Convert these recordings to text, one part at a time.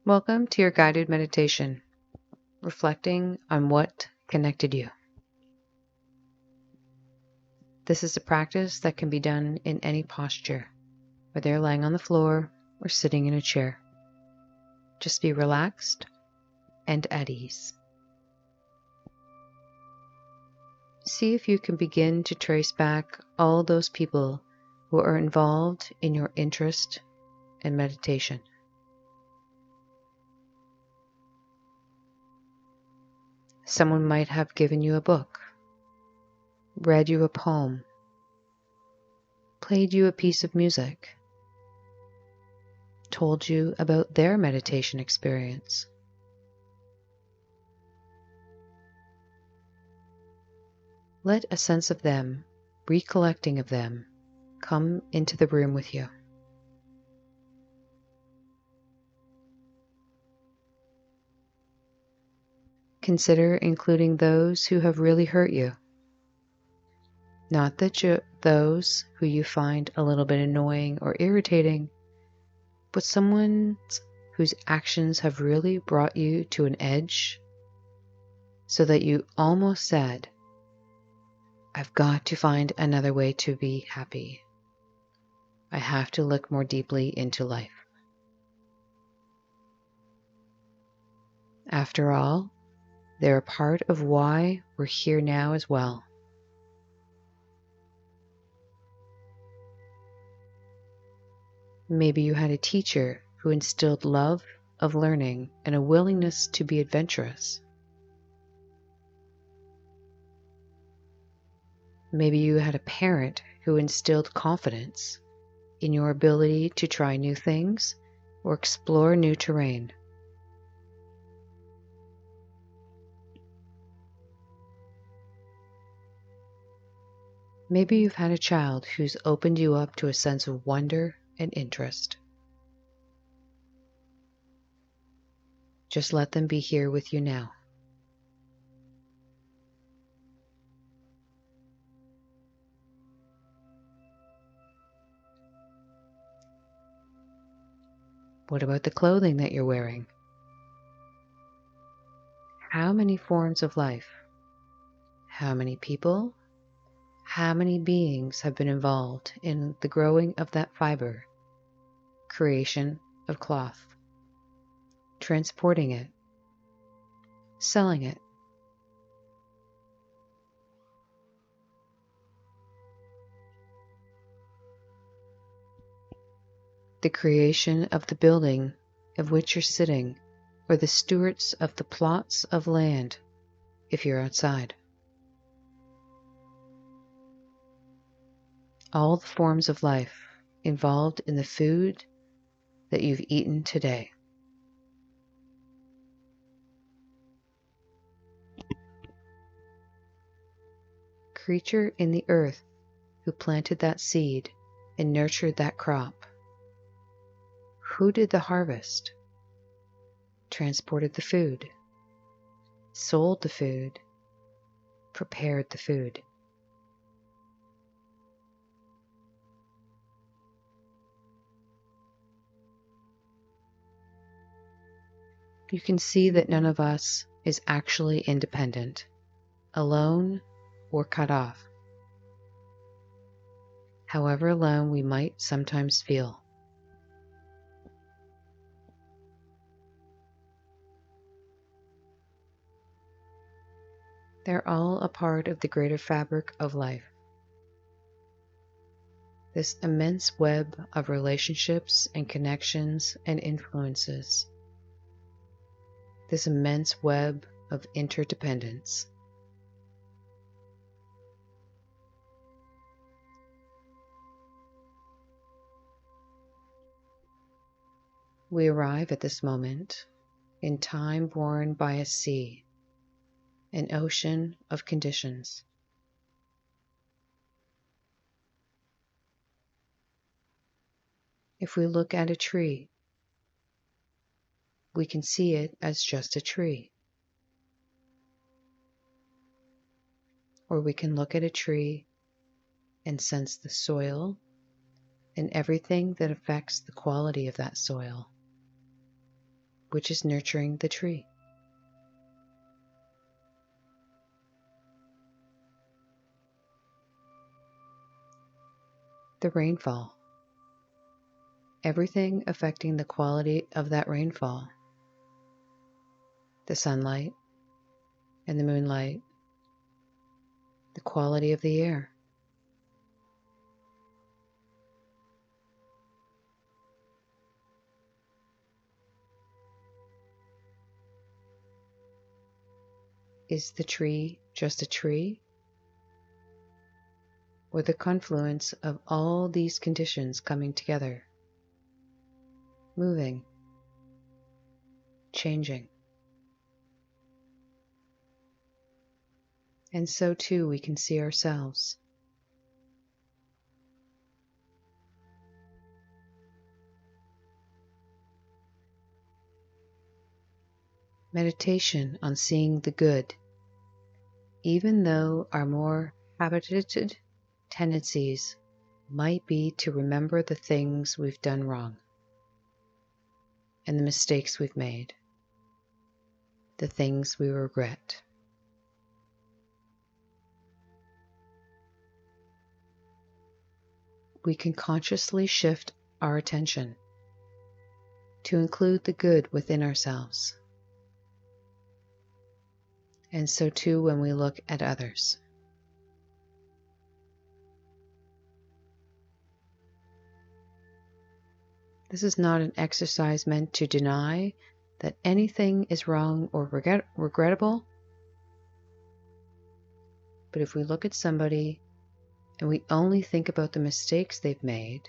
Welcome to your guided meditation, reflecting on what connected you. This is a practice that can be done in any posture, whether you're lying on the floor or sitting in a chair. Just be relaxed and at ease. See if you can begin to trace back all those people who are involved in your interest in meditation. Someone might have given you a book, read you a poem, played you a piece of music, told you about their meditation experience. Let a sense of them, recollecting of them, come into the room with you. Consider including those who have really hurt you. Not those who you find a little bit annoying or irritating, but someone whose actions have really brought you to an edge, so that you almost said, "I've got to find another way to be happy. I have to look more deeply into life." After all, they're a part of why we're here now as well. Maybe you had a teacher who instilled love of learning and a willingness to be adventurous. Maybe you had a parent who instilled confidence in your ability to try new things or explore new terrain. Maybe you've had a child who's opened you up to a sense of wonder and interest. Just let them be here with you now. What about the clothing that you're wearing? How many forms of life? How many people? How many beings have been involved in the growing of that fiber, creation of cloth, transporting it, selling it? The creation of the building of which you're sitting, or the stewards of the plots of land if you're outside. All the forms of life involved in the food that you've eaten today. Creature in the earth who planted that seed and nurtured that crop. Who did the harvest? Transported the food, sold the food, prepared the food. You can see that none of us is actually independent, alone, or cut off, however alone we might sometimes feel. They're all a part of the greater fabric of life. This immense web of relationships and connections and influences. This immense web of interdependence. We arrive at this moment in time born by a sea, an ocean of conditions. If we look at a tree, we can see it as just a tree. Or we can look at a tree and sense the soil and everything that affects the quality of that soil. which is nurturing the tree. The rainfall. Everything affecting the quality of that rainfall. The sunlight and the moonlight. The quality of the air. Is the tree just a tree? Or the confluence of all these conditions coming together, moving, changing? And so too we can see ourselves. Meditation on seeing the good, even though our more habituated tendencies might be to remember the things we've done wrong and the mistakes we've made, the things we regret. We can consciously shift our attention to include the good within ourselves, and so too when we look at others. This is not an exercise meant to deny that anything is wrong or regrettable, but if we look at somebody and we only think about the mistakes they've made,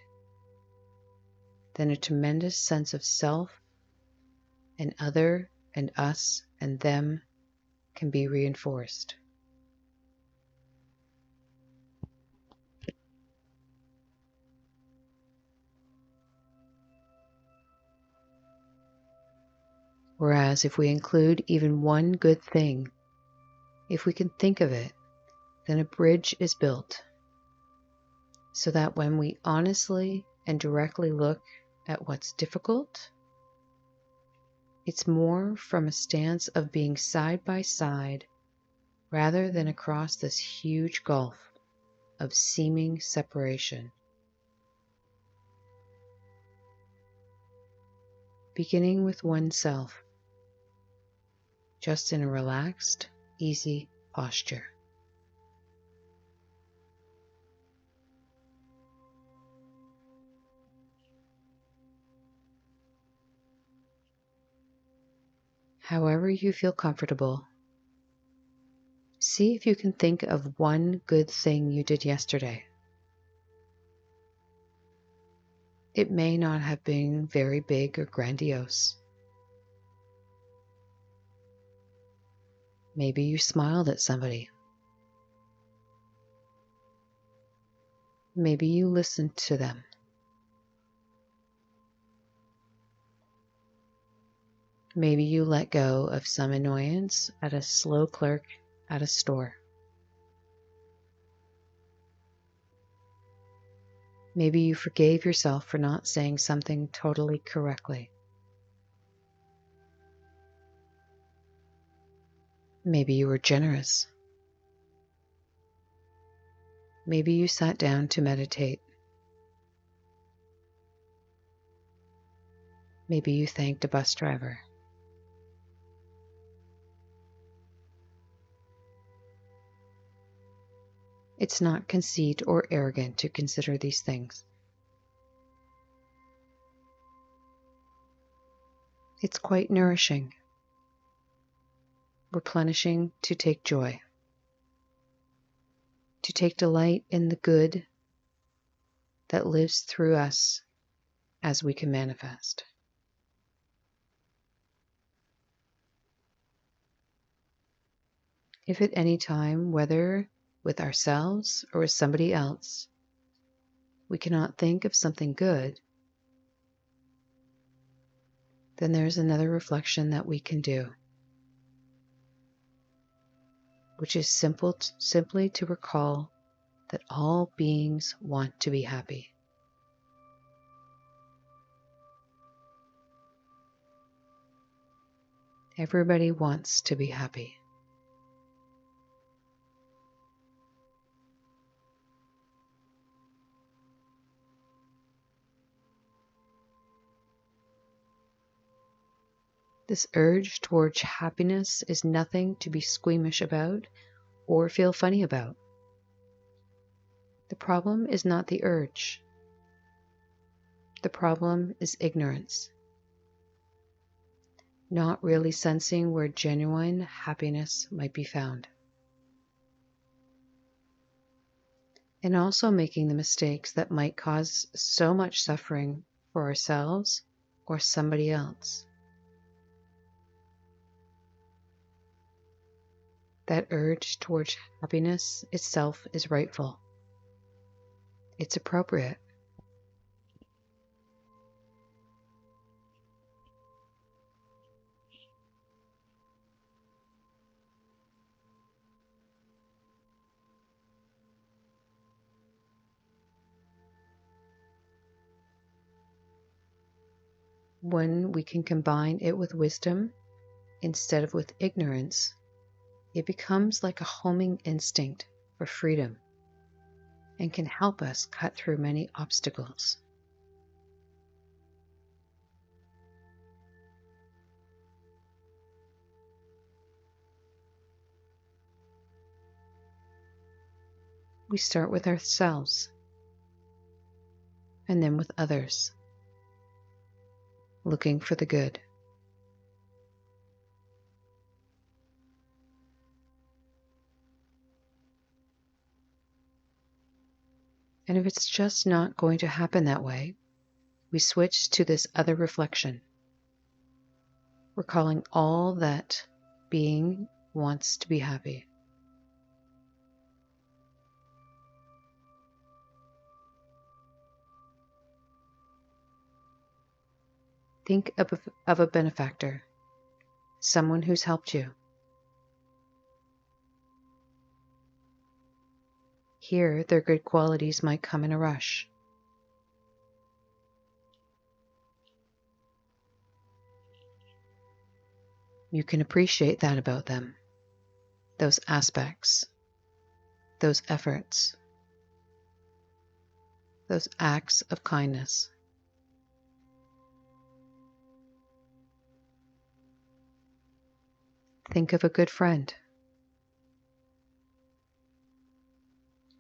then a tremendous sense of self and other and us and them can be reinforced. Whereas if we include even one good thing, if we can think of it, then a bridge is built so that when we honestly and directly look at what's difficult, it's more from a stance of being side by side rather than across this huge gulf of seeming separation. Beginning with oneself, just in a relaxed, easy posture. However you feel comfortable, see if you can think of one good thing you did yesterday. It may not have been very big or grandiose. Maybe you smiled at somebody. Maybe you listened to them. Maybe you let go of some annoyance at a slow clerk at a store. Maybe you forgave yourself for not saying something totally correctly. Maybe you were generous. Maybe you sat down to meditate. Maybe you thanked a bus driver. It's not conceit or arrogant to consider these things. It's quite nourishing, replenishing to take joy, to take delight in the good that lives through us as we can manifest. If at any time, whether with ourselves or with somebody else, we cannot think of something good, then there's another reflection that we can do, which is simply to recall that all beings want to be happy. Everybody wants to be happy. This urge towards happiness is nothing to be squeamish about or feel funny about. The problem is not the urge. The problem is ignorance. Not really sensing where genuine happiness might be found. And also making the mistakes that might cause so much suffering for ourselves or somebody else. That urge towards happiness itself is rightful. It's appropriate. When we can combine it with wisdom instead of with ignorance, it becomes like a homing instinct for freedom and can help us cut through many obstacles. We start with ourselves and then with others, looking for the good. And if it's just not going to happen that way, we switch to this other reflection, recalling all that being wants to be happy. Think of a benefactor, someone who's helped you. Here, their good qualities might come in a rush. You can appreciate that about them, those aspects, those efforts, those acts of kindness. Think of a good friend.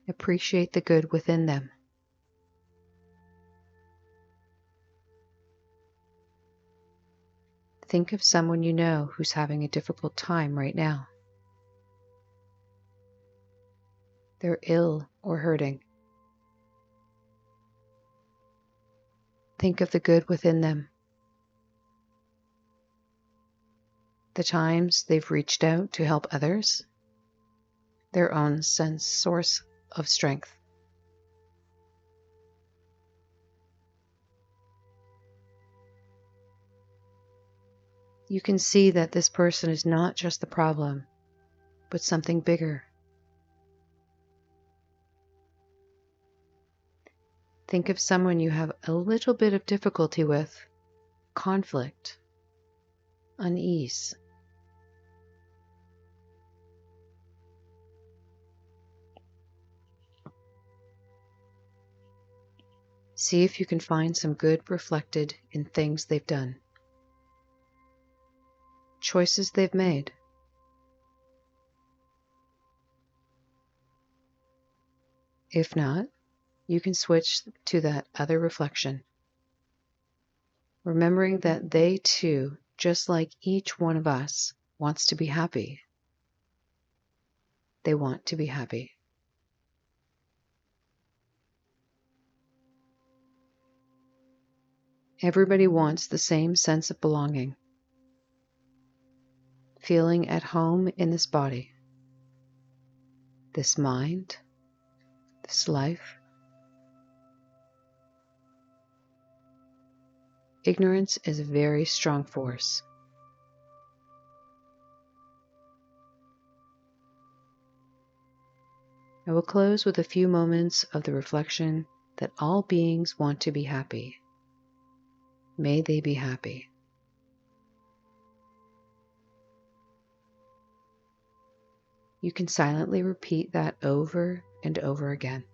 Appreciate the good within them. Think of someone you know who's having a difficult time right now. They're ill or hurting. Think of the good within them. The times they've reached out to help others, their own source of strength. You can see that this person is not just the problem, but something bigger. Think of someone you have a little bit of difficulty with, conflict, unease. See if you can find some good reflected in things they've done, choices they've made. If not, you can switch to that other reflection, remembering that they too, just like each one of us, wants to be happy. They want to be happy. Everybody wants the same sense of belonging, feeling at home in this body, this mind, this life. Ignorance is a very strong force. I will close with a few moments of the reflection that all beings want to be happy. May they be happy. You can silently repeat that over and over again.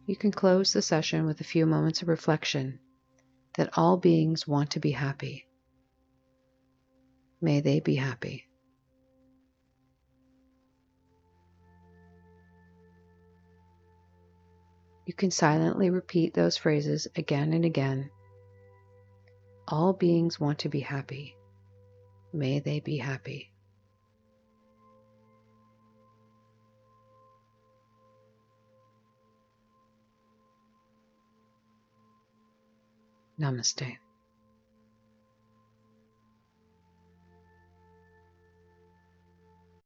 You can close the session with a few moments of reflection that all beings want to be happy. May they be happy. You can silently repeat those phrases again and again. All beings want to be happy. May they be happy. Namaste.